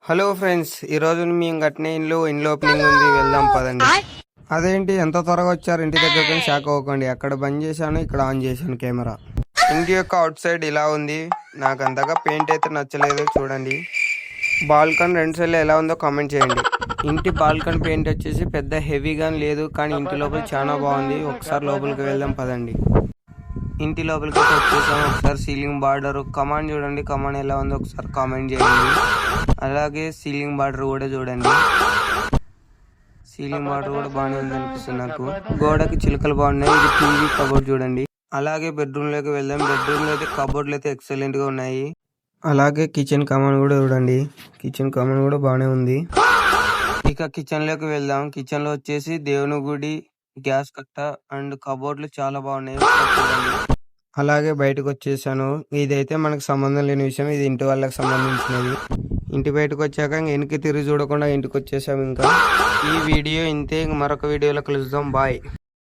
Hello friends, ఈరోజు మేము కట్టిన ఇంట్లో ఓపెనింగ్ ఉంది, వెళ్దాం పదండి. అదేంటి ఎంత త్వరగా వచ్చారు ఇంటి దగ్గర? షాక్ అవ్వకండి, అక్కడ బంద్ చేశాను, ఇక్కడ ఆన్ చేశాను కెమెరా. ఇంటి యొక్క అవుట్ సైడ్ ఇలా ఉంది. నాకు అంతగా పెయింట్ అయితే నచ్చలేదు. చూడండి, బాల్కన్ రెండు సైడ్లో ఎలా ఉందో కామెంట్ చేయండి. ఇంటి బాల్కన్ పెయింట్ వచ్చేసి పెద్ద హెవీగా లేదు, కానీ ఇంటి లోపల చాలా బాగుంది. ఒకసారి లోపలికి వెళ్దాం పదండి. ఇంటి లోపలికి వచ్చేసాం. ఒకసారి సీలింగ్ బార్డర్ కమాండ్ చూడండి, కమాండ్ ఎలా ఉందో ఒకసారి కామెంట్ చేయండి. అలాగే సీలింగ్ బార్డర్ కూడా చూడండి, సీలింగ్ బార్డర్ కూడా బాగానే ఉంది అనిపిస్తుంది నాకు. గోడకి చిలుకలు బాగున్నాయి. ఇది టీవీ కబోర్డ్ చూడండి. అలాగే బెడ్రూమ్ లోకి వెళ్దాం. బెడ్రూమ్ లో అయితే కబోర్డ్లు అయితే ఎక్సలెంట్ గా ఉన్నాయి. అలాగే కిచెన్ కమాండ్ కూడా చూడండి, కిచెన్ కమాండ్ కూడా బాగానే ఉంది. ఇక కిచెన్ లోకి వెళ్దాం. కిచెన్ లో వచ్చేసి దేవుని గుడి, గ్యాస్ కట్ట అండ్ కబోర్డ్లు చాలా బాగున్నాయి. అలాగే బయటకు వచ్చేసాను. ఇదైతే మనకు సంబంధం లేని విషయం, ఇది ఇంటి వాళ్ళకి సంబంధించినది. ఇంటి బయటకు వచ్చాక వెనక్కి తిరిగి చూడకుండా ఇంటికి వచ్చేసాం. ఇంకా ఈ వీడియో ఇంతే, మరొక వీడియోలో కలుద్దాం. బాయ్.